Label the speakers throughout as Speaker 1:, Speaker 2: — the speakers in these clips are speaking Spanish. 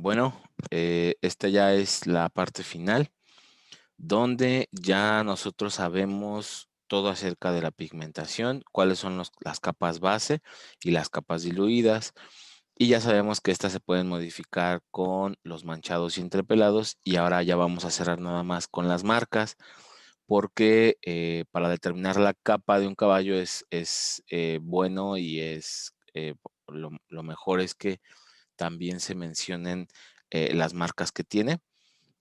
Speaker 1: Bueno, esta ya es la parte final, donde ya nosotros sabemos todo acerca de la pigmentación, cuáles son las capas base y las capas diluidas, y ya sabemos que estas se pueden modificar con los manchados y entrepelados, y ahora ya vamos a cerrar nada más con las marcas, porque para determinar la capa de un caballo es bueno y lo mejor es que también se mencionen las marcas que tiene,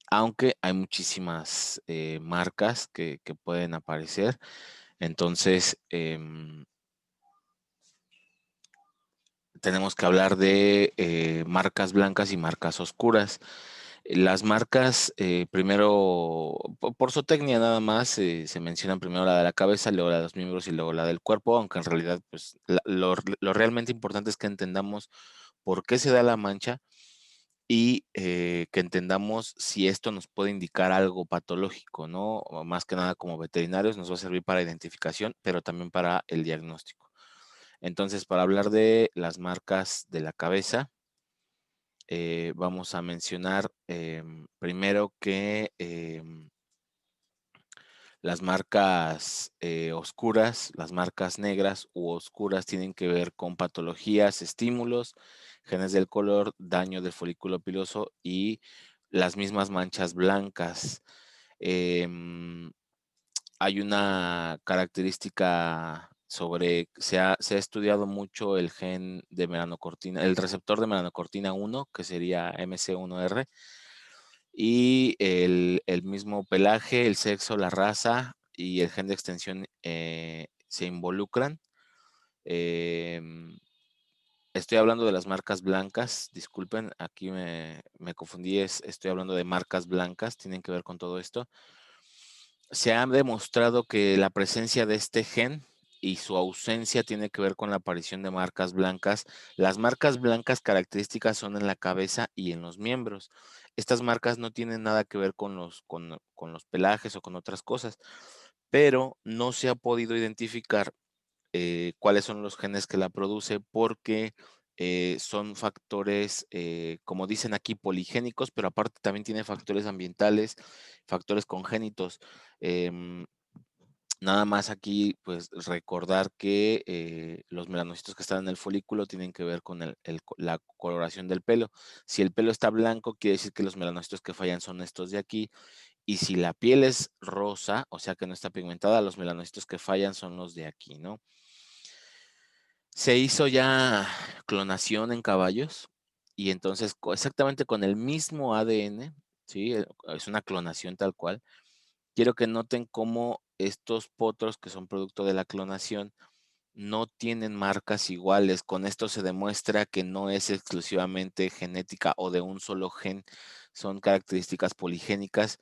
Speaker 1: aunque hay muchísimas marcas que pueden aparecer. Entonces, tenemos que hablar de marcas blancas y marcas oscuras. Las marcas, primero, por zootecnia nada más, se mencionan primero la de la cabeza, luego la de los miembros y luego la del cuerpo, aunque en realidad pues, lo realmente importante es que entendamos por qué se da la mancha y que entendamos si esto nos puede indicar algo patológico, ¿no? O más que nada como veterinarios nos va a servir para identificación, pero también para el diagnóstico. Entonces, para hablar de las marcas de la cabeza, vamos a mencionar primero que las marcas oscuras, las marcas negras u oscuras tienen que ver con patologías, estímulos, genes del color, daño del folículo piloso y las mismas manchas blancas. Em, Hay una característica se ha estudiado mucho el gen de melanocortina, el receptor de melanocortina 1, que sería MC1R, y el mismo pelaje, el sexo, la raza y el gen de extensión se involucran. Em, Estoy hablando de las marcas blancas, disculpen, aquí me confundí, estoy hablando de marcas blancas, tienen que ver con todo esto. Se ha demostrado que la presencia de este gen y su ausencia tiene que ver con la aparición de marcas blancas. Las marcas blancas características son en la cabeza y en los miembros. Estas marcas no tienen nada que ver con los pelajes o con otras cosas, pero no se ha podido identificar cuáles son los genes que la produce porque son factores, como dicen aquí, poligénicos, pero aparte también tiene factores ambientales, factores congénitos. Em, Nada más aquí, pues recordar que los melanocitos que están en el folículo tienen que ver con la coloración del pelo. Si el pelo está blanco, quiere decir que los melanocitos que fallan son estos de aquí. Y si la piel es rosa, o sea que no está pigmentada, los melanocitos que fallan son los de aquí, ¿no? Se hizo ya clonación en caballos y entonces exactamente con el mismo ADN, ¿sí? Es una clonación tal cual. Quiero que noten cómo estos potros que son producto de la clonación no tienen marcas iguales. Con esto se demuestra que no es exclusivamente genética o de un solo gen, son características poligénicas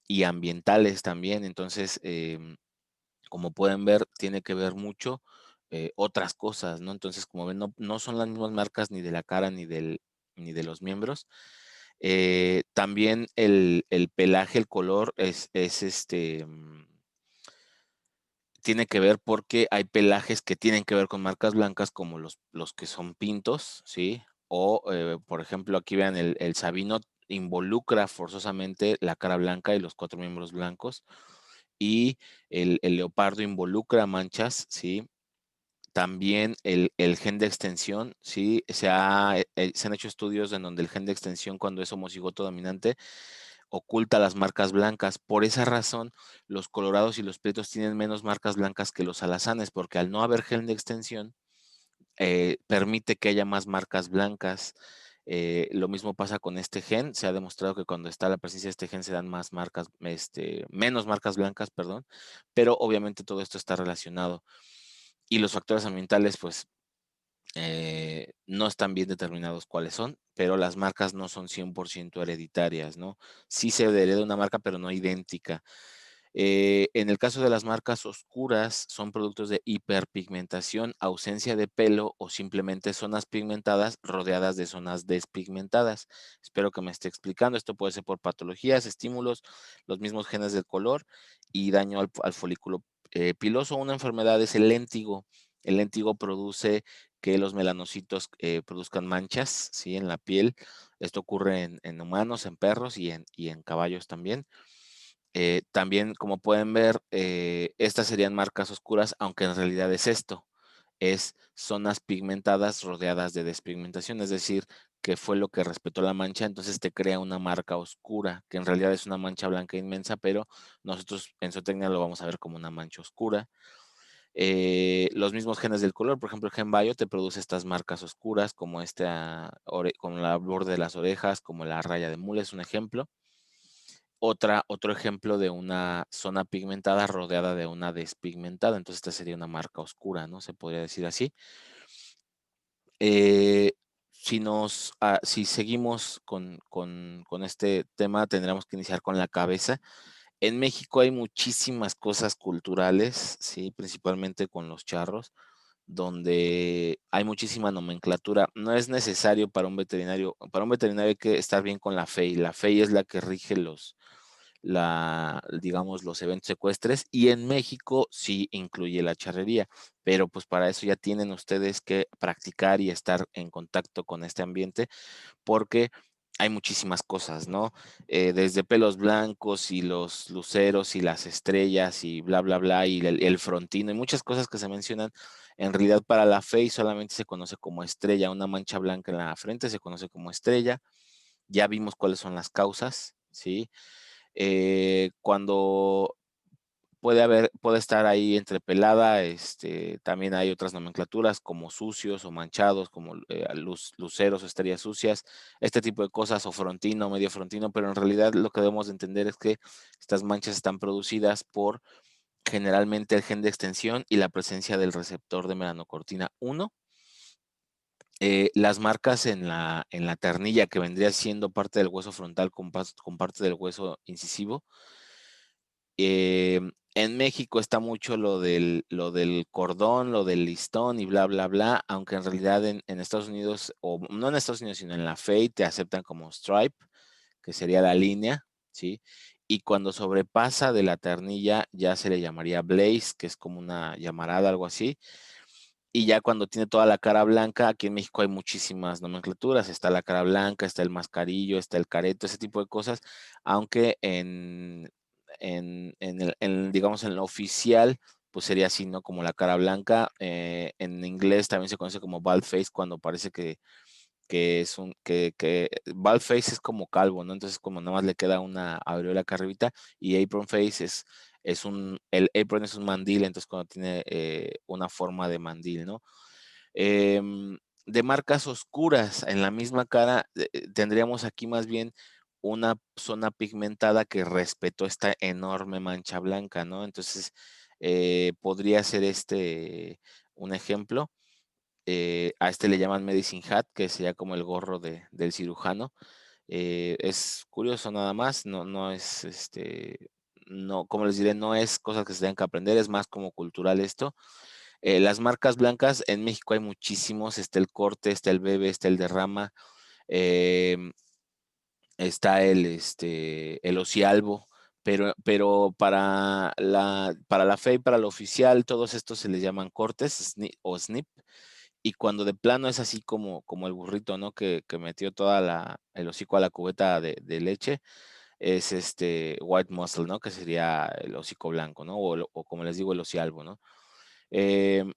Speaker 1: y ambientales también. Entonces, como pueden ver, tiene que ver mucho otras cosas, ¿no? Entonces, como ven, no son las mismas marcas ni de la cara ni de los miembros. También el pelaje, el color tiene que ver porque hay pelajes que tienen que ver con marcas blancas como los que son pintos, ¿sí? O, por ejemplo, aquí vean el sabino involucra forzosamente la cara blanca y los cuatro miembros blancos y el leopardo involucra manchas, ¿sí? También el gen de extensión, ¿sí? Se han hecho estudios en donde el gen de extensión, cuando es homocigoto dominante, oculta las marcas blancas. Por esa razón, los colorados y los prietos tienen menos marcas blancas que los alazanes, porque al no haber gen de extensión, permite que haya más marcas blancas. Lo mismo pasa con este gen. Se ha demostrado que cuando está la presencia de este gen se dan más marcas, menos marcas blancas, perdón, pero obviamente todo esto está relacionado. Y los factores ambientales, pues, no están bien determinados cuáles son, pero las marcas no son 100% hereditarias, ¿no? Sí se hereda una marca, pero no idéntica. En el caso de las marcas oscuras, son productos de hiperpigmentación, ausencia de pelo o simplemente zonas pigmentadas rodeadas de zonas despigmentadas. Espero que me esté explicando. Esto puede ser por patologías, estímulos, los mismos genes del color y daño al folículo piloso. Una enfermedad es el léntigo. El léntigo produce que los melanocitos produzcan manchas, ¿sí? En la piel. Esto ocurre en humanos, en perros y en caballos también. También, como pueden ver, estas serían marcas oscuras, aunque en realidad es esto, es zonas pigmentadas rodeadas de despigmentación, es decir, que fue lo que respetó la mancha, entonces te crea una marca oscura, que en realidad es una mancha blanca inmensa, pero nosotros en zootecnia lo vamos a ver como una mancha oscura. Los mismos genes del color, por ejemplo, el gen Bio te produce estas marcas oscuras, como con la borde de las orejas, como la raya de mula, es un ejemplo. Otro ejemplo de una zona pigmentada rodeada de una despigmentada, entonces esta sería una marca oscura, ¿no? Se podría decir así. Eh, si seguimos con este tema, tendríamos que iniciar con la cabeza. En México hay muchísimas cosas culturales, ¿sí? Principalmente con los charros, donde hay muchísima nomenclatura. No es necesario para un veterinario hay que estar bien con la FEI. La FEI es la que rige digamos, los eventos ecuestres, y en México sí incluye la charrería, pero pues para eso ya tienen ustedes que practicar y estar en contacto con este ambiente, porque hay muchísimas cosas, ¿no? Desde pelos blancos y los luceros y las estrellas y bla, bla, bla, y el frontino, y muchas cosas que se mencionan. En realidad, para la FEI solamente se conoce como estrella, una mancha blanca en la frente se conoce como estrella. Ya vimos cuáles son las causas, ¿sí? Cuando puede estar ahí entrepelada, también hay otras nomenclaturas como sucios o manchados, como luceros o estrellas sucias, este tipo de cosas, o frontino, medio frontino, pero en realidad lo que debemos de entender es que estas manchas están producidas por generalmente el gen de extensión y la presencia del receptor de melanocortina 1. Las marcas en la ternilla, que vendría siendo parte del hueso frontal con parte del hueso incisivo. En México está mucho lo del cordón, lo del listón y bla, bla, bla, aunque en realidad en Estados Unidos, o no en Estados Unidos, sino en la FEI, te aceptan como stripe, que sería la línea, ¿sí? Y cuando sobrepasa de la ternilla ya se le llamaría blaze, que es como una llamarada, algo así. Y ya cuando tiene toda la cara blanca, aquí en México hay muchísimas nomenclaturas. Está la cara blanca, está el mascarillo, está el careto, ese tipo de cosas. Aunque digamos, en lo oficial, pues sería así, ¿no? Como la cara blanca. En inglés también se conoce como bald face cuando parece que bald face es como calvo, ¿no? Entonces como nada más le queda una aureola acá arribita, y apron face el apron es un mandil, entonces cuando tiene una forma de mandil, ¿no? De marcas oscuras en la misma cara, tendríamos aquí más bien una zona pigmentada que respetó esta enorme mancha blanca, ¿no? Entonces, podría ser un ejemplo. A este le llaman medicine hat, que sería como el gorro del cirujano. Es curioso nada más, no es, no, como les diré, no es cosas que se tengan que aprender, es más como cultural esto. Las marcas blancas, en México hay muchísimos, está el Corte, está el Bebe, está el Derrama, em, está el Ocialvo, pero para la fe y para lo oficial, todos estos se les llaman cortes o snip, y cuando de plano es así como el burrito, ¿no? Que metió el hocico a la cubeta de leche, es white muscle, ¿no? Que sería el hocico blanco, ¿no? O como les digo, el ocialvo, ¿no? Em,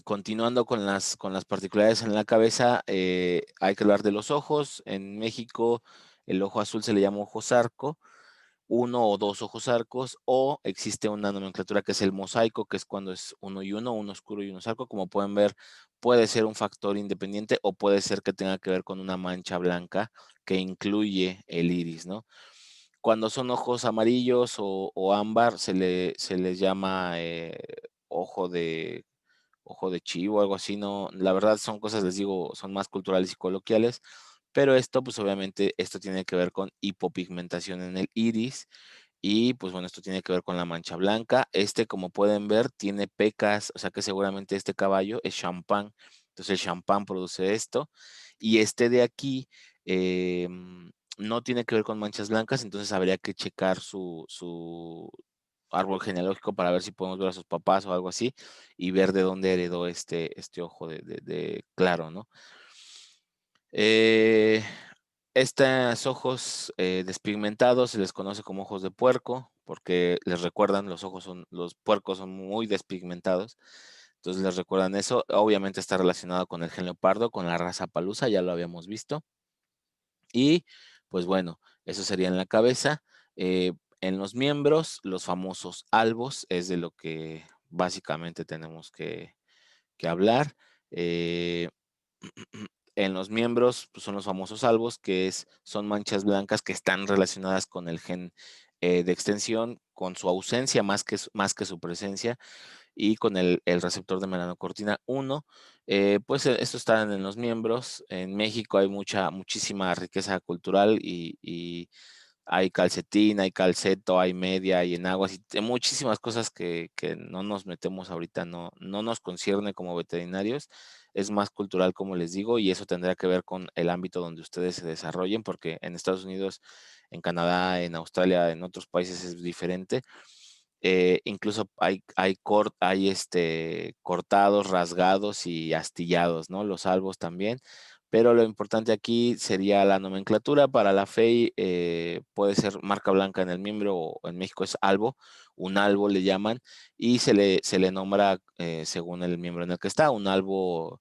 Speaker 1: Continuando con las particularidades en la cabeza, hay que hablar de los ojos. En México, el ojo azul se le llama ojo zarco, uno o dos ojos arcos, o existe una nomenclatura que es el mosaico, que es cuando es uno oscuro y uno zarco. Como pueden ver, puede ser un factor independiente o puede ser que tenga que ver con una mancha blanca que incluye el iris, ¿no? Cuando son ojos amarillos o ámbar, se les llama ojo de ojo de chivo, algo así, no, la verdad son cosas, les digo, son más culturales y coloquiales, pero esto, pues obviamente, esto tiene que ver con hipopigmentación en el iris, y pues bueno, esto tiene que ver con la mancha blanca. Como pueden ver, tiene pecas, o sea que seguramente este caballo es champán, entonces el champán produce esto, y este de aquí no tiene que ver con manchas blancas, entonces habría que checar árbol genealógico para ver si podemos ver a sus papás o algo así y ver de dónde heredó este ojo de claro, ¿no? Estos ojos despigmentados se les conoce como ojos de puerco, porque les recuerdan, los puercos son muy despigmentados, entonces les recuerdan eso. Obviamente está relacionado con el gen leopardo, con la raza palusa, ya lo habíamos visto. Y pues bueno, eso sería en la cabeza. En los miembros, los famosos albos, es de lo que básicamente tenemos que hablar. Eh, en los miembros pues, son los famosos albos, son manchas blancas que están relacionadas con el gen de extensión, con su ausencia más que su presencia, y con el receptor de melanocortina 1. Pues esto está en los miembros. En México hay muchísima riqueza cultural y hay calcetín, hay calceto, hay media, hay enaguas, y muchísimas cosas que no nos metemos ahorita, no nos concierne como veterinarios, es más cultural, como les digo, y eso tendrá que ver con el ámbito donde ustedes se desarrollen, porque en Estados Unidos, en Canadá, en Australia, en otros países es diferente. Incluso hay cortados, rasgados y astillados, ¿no? Los albos también. Pero lo importante aquí sería la nomenclatura. Para la FEI puede ser marca blanca en el miembro, o en México es albo, un albo le llaman, y se le nombra según el miembro en el que está, un albo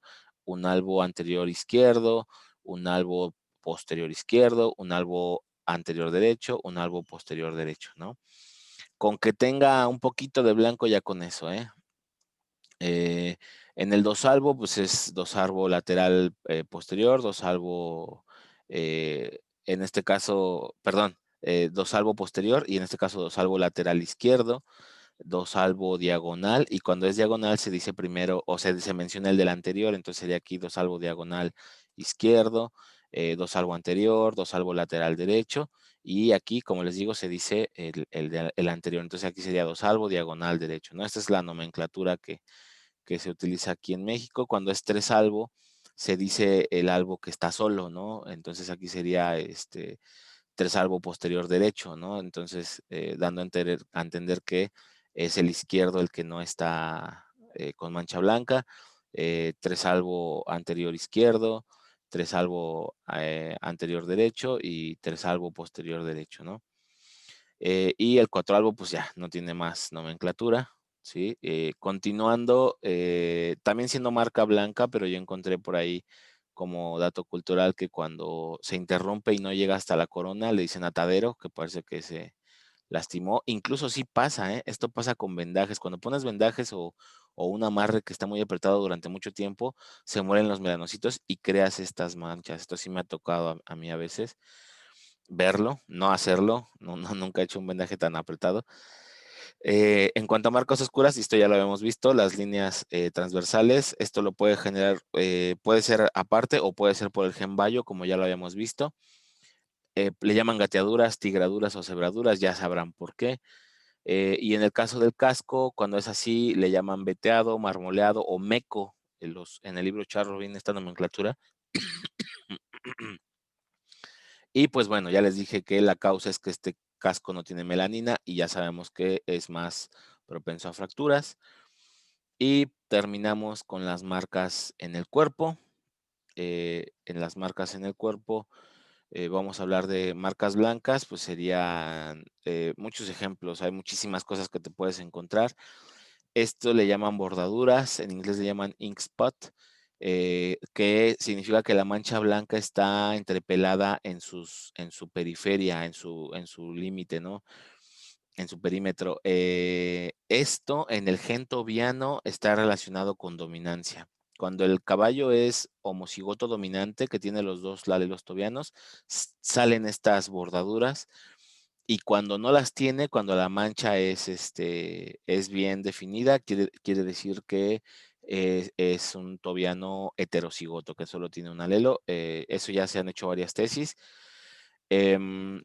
Speaker 1: anterior izquierdo, un albo posterior izquierdo, un albo anterior derecho, un albo posterior derecho, ¿no? Con que tenga un poquito de blanco ya con eso, ¿eh? En el dosalvo, pues es dosalvo lateral posterior, dosalvo, en este caso, perdón, dosalvo posterior, y en este caso dosalvo lateral izquierdo, dosalvo diagonal, y cuando es diagonal se dice primero, o se menciona el del anterior, entonces sería aquí dosalvo diagonal izquierdo, dosalvo anterior, dosalvo lateral derecho, y aquí, como les digo, se dice el anterior, entonces aquí sería dosalvo diagonal derecho, ¿no? Esta es la nomenclatura que se utiliza aquí en México. Cuando es tres albo, se dice el albo que está solo, ¿no? Entonces aquí sería tres albo posterior derecho, ¿no? Entonces, dando a entender que es el izquierdo el que no está con mancha blanca, tres albo anterior izquierdo, tres albo anterior derecho y tres albo posterior derecho, ¿no? Y el cuatro albo, pues ya, no tiene más nomenclatura, ¿sí? Continuando, también siendo marca blanca, pero yo encontré por ahí como dato cultural que cuando se interrumpe y no llega hasta la corona, le dicen atadero, que parece que se lastimó. Incluso sí pasa, ¿eh? Esto pasa con vendajes. Cuando pones vendajes o un amarre que está muy apretado durante mucho tiempo, se mueren los melanocitos y creas estas manchas. Esto sí me ha tocado a mí a veces verlo, no hacerlo, nunca he hecho un vendaje tan apretado. En cuanto a marcas oscuras, y esto ya lo habíamos visto, las líneas transversales, esto lo puede generar, puede ser aparte o puede ser por el gen Bayo, como ya lo habíamos visto. Le llaman gateaduras, tigraduras o cebraduras, ya sabrán por qué. Y en el caso del casco, cuando es así, le llaman veteado, marmoleado o meco. En el libro Charro viene esta nomenclatura. Y pues bueno, ya les dije que la causa es que este casco no tiene melanina y ya sabemos que es más propenso a fracturas. Y terminamos con las marcas en el cuerpo. En las marcas en el cuerpo vamos a hablar de marcas blancas, pues serían muchos ejemplos, hay muchísimas cosas que te puedes encontrar. Esto le llaman bordaduras, en inglés le llaman ink spot, que significa que la mancha blanca está entrepelada en su periferia, en su límite, ¿no? En su perímetro. Esto en el gen tobiano está relacionado con dominancia. Cuando el caballo es homocigoto dominante, que tiene los dos alelos tobianos, salen estas bordaduras. Y cuando no las tiene, cuando la mancha es bien definida, quiere decir que es un tobiano heterocigoto, que solo tiene un alelo. Eso ya se han hecho varias tesis. Em,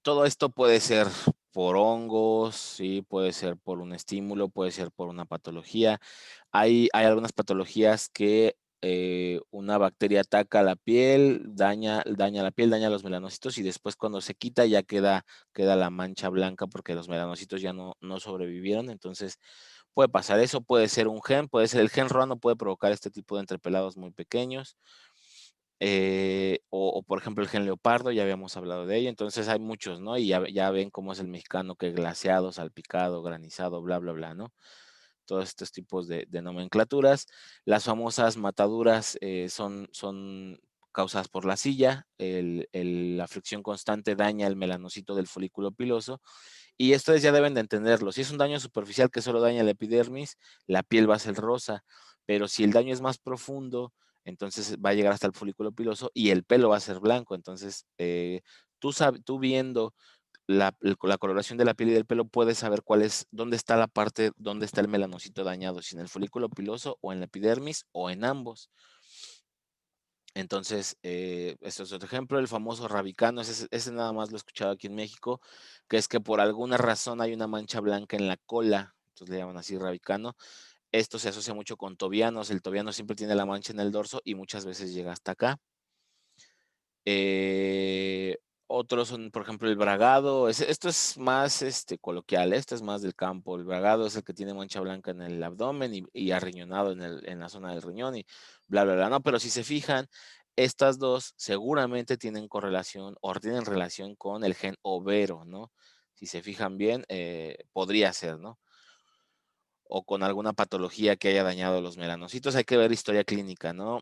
Speaker 1: Todo esto puede ser por hongos, ¿sí? Puede ser por un estímulo, puede ser por una patología. Hay algunas patologías que una bacteria ataca la piel, daña la piel, daña los melanocitos y después cuando se quita ya queda la mancha blanca porque los melanocitos ya no sobrevivieron. Entonces puede pasar eso, puede ser un gen, puede ser el gen ROA, puede provocar este tipo de entrepelados muy pequeños. O, por ejemplo, el gen leopardo, ya habíamos hablado de ello, entonces hay muchos, ¿no? Y ya ven cómo es el mexicano, que glaseado, salpicado, granizado, bla, bla, bla, ¿no? Todos estos tipos de nomenclaturas. Las famosas mataduras son causadas por la silla, la fricción constante daña el melanocito del folículo piloso, y ustedes ya deben de entenderlo. Si es un daño superficial que solo daña la epidermis, la piel va a ser rosa, pero si el daño es más profundo, entonces va a llegar hasta el folículo piloso y el pelo va a ser blanco. Entonces, tú viendo la coloración de la piel y del pelo, puedes saber dónde está la parte, dónde está el melanocito dañado, si en el folículo piloso o en la epidermis o en ambos. Entonces, este es otro ejemplo, el famoso rabicano, ese nada más lo he escuchado aquí en México, que es que por alguna razón hay una mancha blanca en la cola, entonces le llaman así rabicano. Esto se asocia mucho con tobianos, el tobiano siempre tiene la mancha en el dorso y muchas veces llega hasta acá. Eh, Otros son, por ejemplo, el bragado. Esto es más coloquial, esto es más del campo. El bragado es el que tiene mancha blanca en el abdomen y arriñonado en la zona del riñón y bla, bla, bla. No, pero si se fijan, estas dos seguramente tienen correlación o tienen relación con el gen overo, ¿no? Si se fijan bien, podría ser, ¿no? O con alguna patología que haya dañado los melanocitos. Hay que ver historia clínica, ¿no?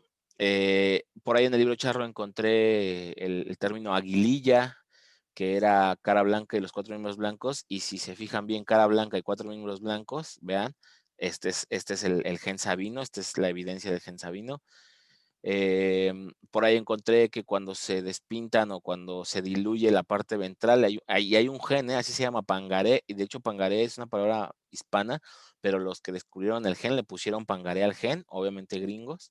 Speaker 1: Por ahí en el libro charro encontré el término aguililla, que era cara blanca y los 4 miembros blancos, y si se fijan bien, cara blanca y 4 miembros blancos, vean, este es el gen sabino, esta es la evidencia del gen sabino. Por ahí encontré que cuando se despintan o cuando se diluye la parte ventral, hay un gen, así se llama pangaré, y de hecho pangaré es una palabra hispana, pero los que descubrieron el gen le pusieron pangaré al gen, obviamente gringos.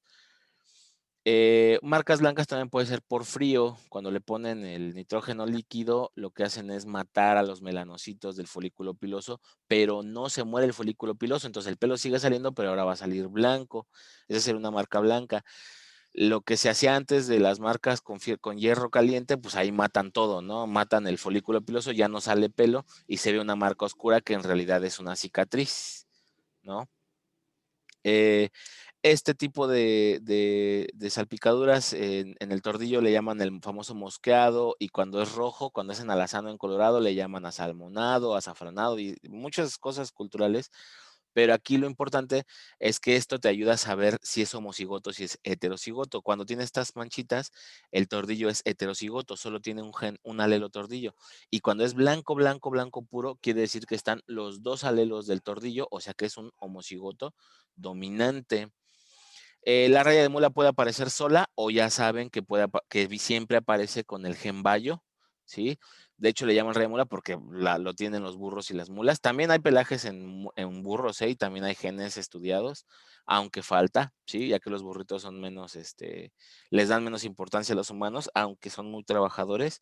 Speaker 1: Marcas blancas también puede ser por frío. Cuando le ponen el nitrógeno líquido, lo que hacen es matar a los melanocitos del folículo piloso, pero no se muere el folículo piloso, entonces el pelo sigue saliendo, pero ahora va a salir blanco. Esa sería una marca blanca. Lo que se hacía antes de las marcas con hierro caliente, pues ahí matan todo, ¿no? Matan el folículo piloso, ya no sale pelo y se ve una marca oscura que en realidad es una cicatriz, ¿no? Eh, este tipo de salpicaduras en el tordillo le llaman el famoso mosqueado, y cuando es rojo, cuando es en alazano en Colorado, le llaman asalmonado, azafranado y muchas cosas culturales. Pero aquí lo importante es que esto te ayuda a saber si es homocigoto, si es heterocigoto. Cuando tiene estas manchitas, el tordillo es heterocigoto, solo tiene un alelo tordillo. Y cuando es blanco, blanco, blanco puro, quiere decir que están los dos alelos del tordillo, o sea que es un homocigoto dominante. La raya de mula puede aparecer sola, o ya saben que siempre aparece con el gen bayo, ¿sí? De hecho, le llaman raya de mula porque lo tienen los burros y las mulas. También hay pelajes en burros, ¿eh? Y también hay genes estudiados, aunque falta, ¿sí? Ya que los burritos son menos, les dan menos importancia a los humanos, aunque son muy trabajadores.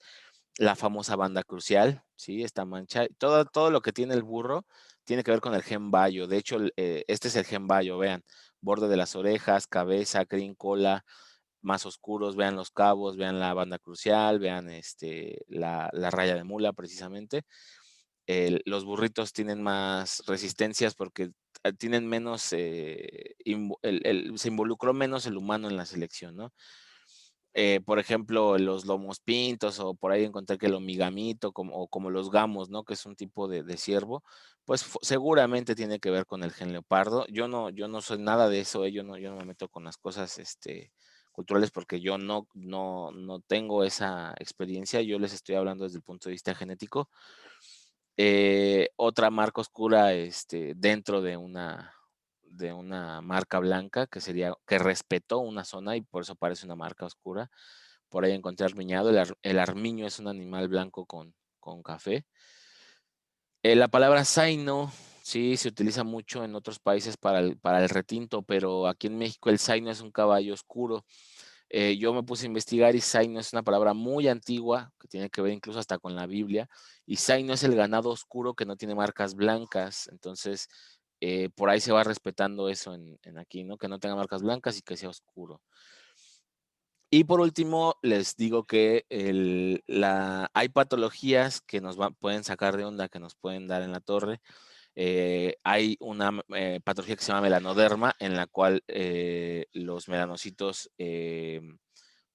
Speaker 1: La famosa banda crucial, ¿sí? Esta mancha, todo lo que tiene el burro tiene que ver con el gen bayo. De hecho, este es el gen bayo, vean, borde de las orejas, cabeza, crin, cola, más oscuros, vean los cabos, vean la banda crucial, vean la raya de mula precisamente. Los burritos tienen más resistencias porque tienen menos, se involucró menos el humano en la selección, ¿no? Por ejemplo, los lomos pintos, o por ahí encontré que el omigamito, o como los gamos, ¿no? Que es un tipo de ciervo, pues seguramente tiene que ver con el gen leopardo. Yo no soy nada de eso, yo no me meto con las cosas culturales porque yo no tengo esa experiencia, yo les estoy hablando desde el punto de vista genético. Otra marca oscura dentro de una marca blanca, que sería que respetó una zona y por eso parece una marca oscura. Por ahí encontré armiñado. El armiño es un animal blanco con café. La palabra zaino, sí, se utiliza mucho en otros países para el retinto, pero aquí en México el zaino es un caballo oscuro. Yo me puse a investigar y zaino es una palabra muy antigua que tiene que ver incluso hasta con la Biblia. Y zaino es el ganado oscuro que no tiene marcas blancas. Entonces, por ahí se va respetando eso en aquí, ¿no? Que no tenga marcas blancas y que sea oscuro. Y por último, les digo que hay patologías que pueden sacar de onda, que nos pueden dar en la torre. Hay una patología que se llama melanoderma, en la cual los melanocitos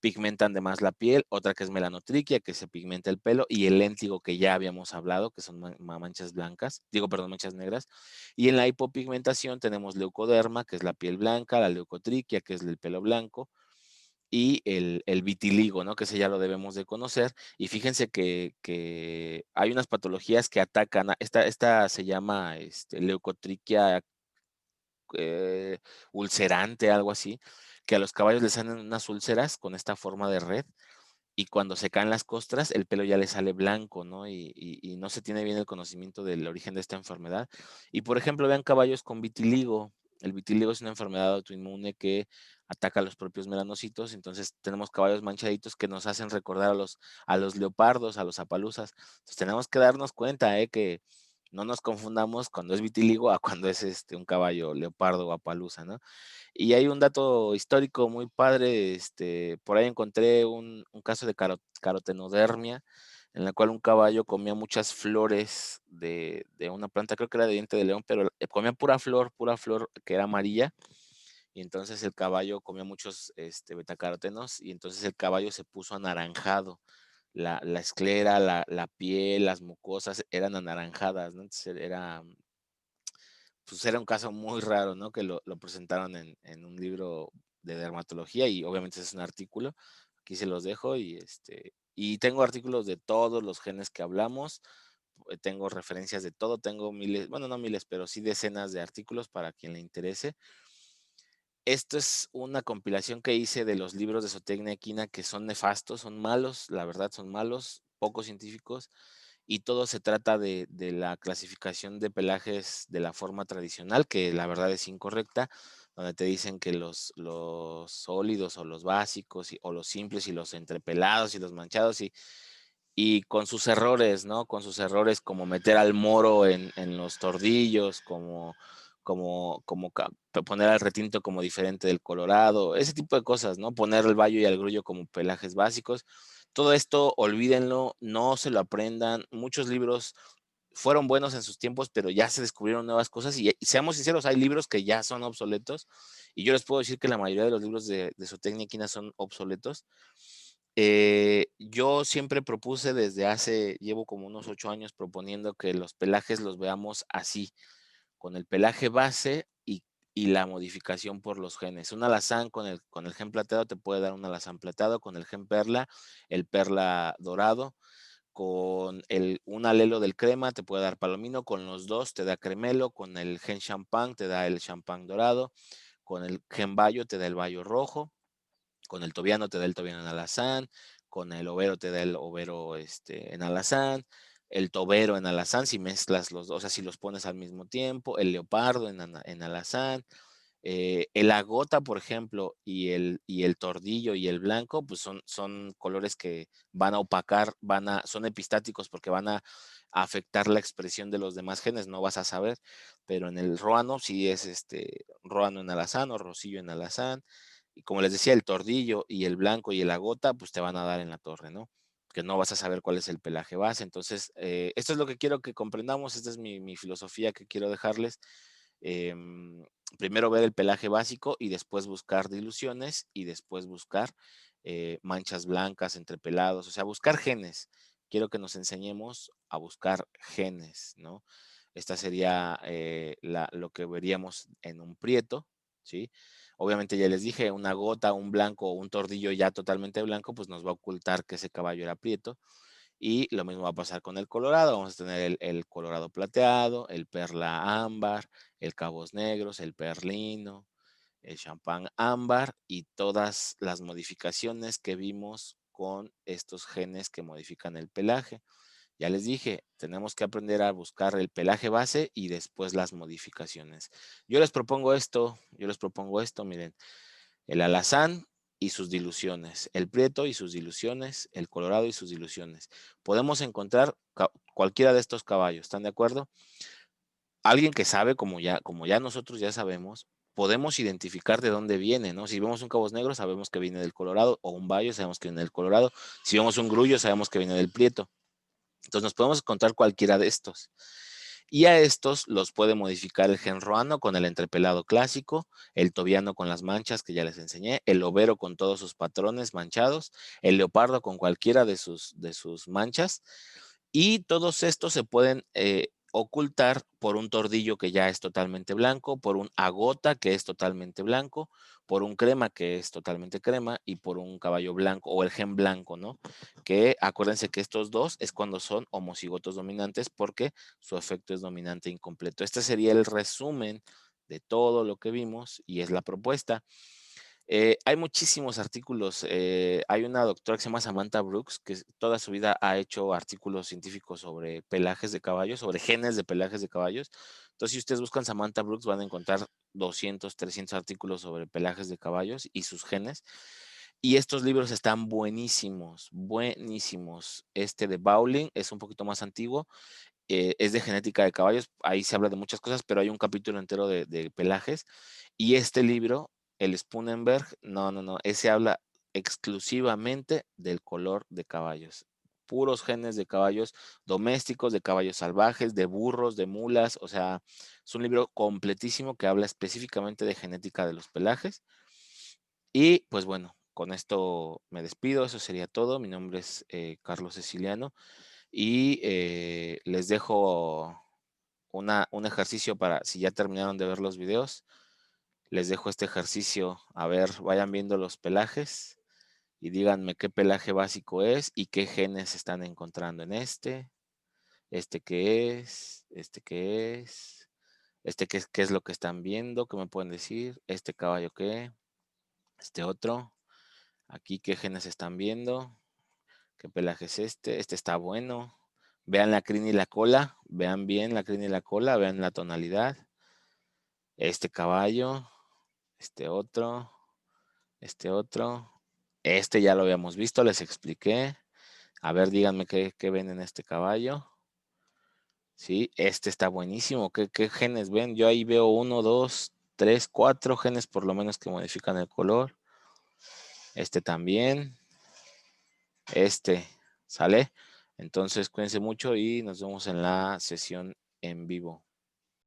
Speaker 1: pigmentan de más la piel, otra que es melanotriquia, que se pigmenta el pelo, y el léntigo que ya habíamos hablado, que son manchas blancas, digo, perdón, manchas negras. Y en la hipopigmentación tenemos leucoderma, que es la piel blanca, la leucotriquia, que es el pelo blanco, y el vitiligo, ¿no? Que ese ya lo debemos de conocer. Y fíjense que hay unas patologías que atacan, esta se llama leucotriquia eh, ulcerante, algo así, que a los caballos les salen unas úlceras con esta forma de red y cuando se caen las costras, el pelo ya le sale blanco, ¿no? Y no se tiene bien el conocimiento del origen de esta enfermedad. Y, por ejemplo, vean caballos con vitiligo. El vitiligo es una enfermedad autoinmune que ataca a los propios melanocitos, entonces tenemos caballos manchaditos que nos hacen recordar a los leopardos, a los apaluzas. Entonces tenemos que darnos cuenta, que no nos confundamos cuando es vitiligo a cuando es un caballo leopardo o apalusa, ¿no? Y hay un dato histórico muy padre, por ahí encontré un caso de carotenodermia, en la cual un caballo comía muchas flores de una planta, creo que era de diente de león, pero comía pura flor que era amarilla, y entonces el caballo comía muchos betacarotenos, y entonces el caballo se puso anaranjado. La esclera, la piel, las mucosas eran anaranjadas, ¿no? Entonces pues era un caso muy raro, ¿no? Que lo presentaron en un libro de dermatología y obviamente es un artículo. Aquí se los dejo y tengo artículos de todos los genes que hablamos, tengo referencias de todo, tengo miles, bueno, no miles, pero sí decenas de artículos para quien le interese. Esto es una compilación que hice de los libros de zootecnia equina que son nefastos, son malos, la verdad son malos, poco científicos, y todo se trata de la clasificación de pelajes de la forma tradicional, que la verdad es incorrecta, donde te dicen que los sólidos o los básicos o los simples y los entrepelados y los manchados y con sus errores, ¿no? Con sus errores como meter al moro en los tordillos, como poner al retinto como diferente del colorado, ese tipo de cosas, ¿no? Poner el bayo y al grullo como pelajes básicos. Todo esto, olvídenlo, no se lo aprendan. Muchos libros fueron buenos en sus tiempos, pero ya se descubrieron nuevas cosas y seamos sinceros, hay libros que ya son obsoletos y yo les puedo decir que la mayoría de los libros de zootecnia equina son obsoletos. Yo siempre propuse llevo como unos 8 años proponiendo que los pelajes los veamos así, con el pelaje base y la modificación por los genes. Un alazán con el gen plateado te puede dar un alazán plateado, con el gen perla, el perla dorado, un alelo del crema te puede dar palomino, con los dos te da cremelo, con el gen champán te da el champán dorado, con el gen bayo te da el bayo rojo, con el tobiano te da el tobiano en alazán, con el overo te da el overo en alazán, el tobero en alazán, si mezclas los dos, o sea, si los pones al mismo tiempo, el leopardo en alazán, el agota, por ejemplo, y el tordillo y el blanco, pues son colores que van a opacar, son epistáticos porque van a afectar la expresión de los demás genes, no vas a saber, pero en el róano sí es róano en alazán o rosillo en alazán, y como les decía, el tordillo y el blanco y el agota, pues te van a dar en la torre, ¿no? Que no vas a saber cuál es el pelaje base. Entonces, esto es lo que quiero que comprendamos, esta es mi filosofía que quiero dejarles. Em, Primero ver el pelaje básico y después buscar diluciones y después buscar manchas blancas entre pelados, o sea, buscar genes. Quiero que nos enseñemos a buscar genes, ¿no? Esta sería lo que veríamos en un prieto, ¿sí? Obviamente ya les dije, una gota, un blanco o un tordillo ya totalmente blanco, pues nos va a ocultar que ese caballo era prieto. Y lo mismo va a pasar con el colorado. Vamos a tener el colorado plateado, el perla ámbar, el cabos negros, el perlino, el champán ámbar y todas las modificaciones que vimos con estos genes que modifican el pelaje. Ya les dije, tenemos que aprender a buscar el pelaje base y después las modificaciones. Yo les propongo esto, miren, el alazán y sus diluciones, el prieto y sus diluciones, el colorado y sus diluciones. Podemos encontrar cualquiera de estos caballos, ¿están de acuerdo? alguien que sabe, como ya nosotros ya sabemos, podemos identificar de dónde viene, ¿no? Si vemos un cabos negro, sabemos que viene del Colorado, o un bayo, sabemos que viene del Colorado. Si vemos un grullo, sabemos que viene del Prieto. Entonces nos podemos encontrar cualquiera de estos. Y a estos los puede modificar el genroano con el entrepelado clásico, el tobiano con las manchas que ya les enseñé, el overo con todos sus patrones manchados, el leopardo con cualquiera de sus manchas, y todos estos se pueden ocultar por un tordillo que ya es totalmente blanco, por un agota que es totalmente blanco, por un crema que es totalmente crema y por un caballo blanco o el gen blanco, ¿no? Que acuérdense que estos dos es cuando son homocigotos dominantes porque su efecto es dominante incompleto. Este sería el resumen de todo lo que vimos y es la propuesta. Hay muchísimos artículos. Hay una doctora que se llama Samantha Brooks, que toda su vida ha hecho artículos científicos sobre pelajes de caballos, sobre genes de pelajes de caballos. Entonces, si ustedes buscan Samantha Brooks, van a encontrar 200, 300 artículos sobre pelajes de caballos y sus genes. Y estos libros están buenísimos, buenísimos. Este de Bowling es un poquito más antiguo, es de genética de caballos, ahí se habla de muchas cosas, pero hay un capítulo entero de pelajes. Y este libro, el Spunenberg, no, no, no, ese habla exclusivamente del color de caballos. Puros genes de caballos domésticos, de caballos salvajes, de burros, de mulas, o sea, es un libro completísimo que habla específicamente de genética de los pelajes. Y pues bueno, con esto me despido, eso sería todo. Mi nombre es Carlos Ceciliano y les dejo un ejercicio para, si ya terminaron de ver los videos, les dejo este ejercicio. A ver, vayan viendo los pelajes y díganme qué pelaje básico es y qué genes están encontrando en este qué es, este qué es lo que están viendo, qué me pueden decir, este caballo qué, este otro, aquí qué genes están viendo, qué pelaje es este está bueno. Vean la crin y la cola, vean bien la crin y la cola, vean la tonalidad. Este caballo, este otro, este otro. Este ya lo habíamos visto, les expliqué. A ver, díganme qué ven en este caballo. Sí, este está buenísimo. ¿Qué genes ven? Yo ahí veo 1, 2, 3, 4 genes por lo menos que modifican el color. Este también. Este, ¿sale? Entonces, cuídense mucho y nos vemos en la sesión en vivo.